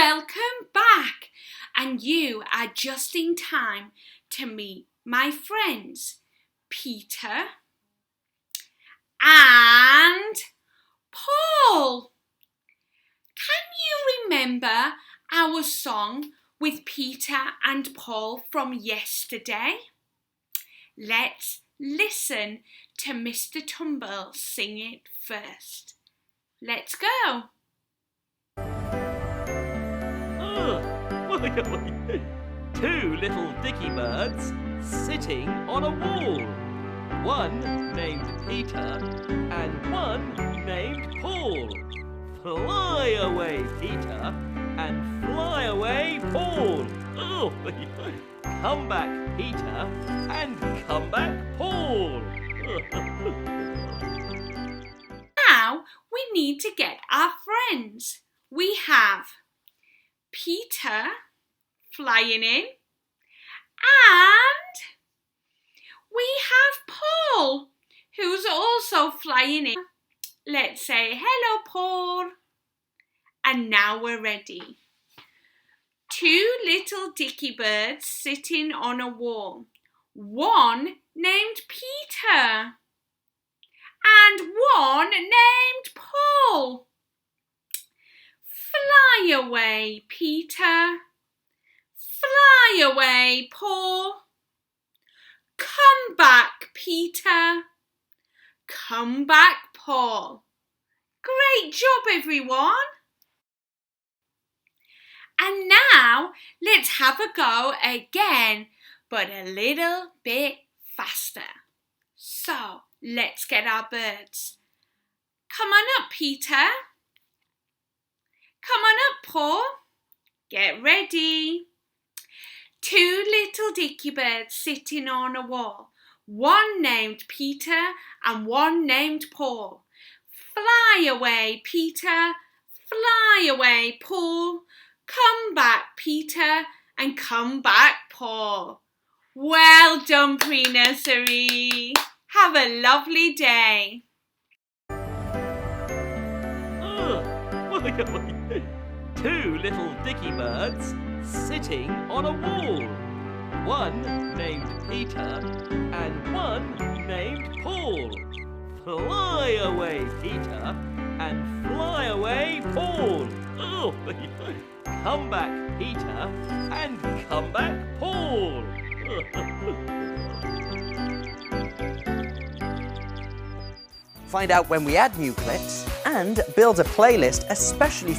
Welcome back, and you are just in time to meet my friends, Peter and Paul. Can you remember our song with Peter and Paul from yesterday? Let's listen to Mr. Tumble sing it first. Let's go. Two little Dickie birds sitting on a wall. One named Peter and one named Paul. Fly away, Peter, and fly away, Paul. Oh, come back, Peter, and come back, Paul. Now we need to get our friends. We have Peter flying in, and we have Paul, who's also flying in. Let's say hello, Paul. And now we're ready. Two little Dickie birds sitting on a wall. One named Peter and one named Paul. Fly away, Peter. Fly away, Paul. Come back, Peter. Come back, Paul. Great job, everyone. And now let's have a go again, but a little bit faster. So let's get our birds. Come on up, Peter. Come on up, Paul. Get ready. Two little Dickie birds sitting on a wall. One named Peter and one named Paul. Fly away, Peter. Fly away, Paul. Come back, Peter, and come back, Paul. Well done, pre-nursery. Have a lovely day. Two little Dickie birds sitting on a wall. One named Peter and one named Paul. Fly away, Peter, and fly away, Paul. Oh, come back, Peter, and come back, Paul. Find out when we add new clips and build a playlist especially for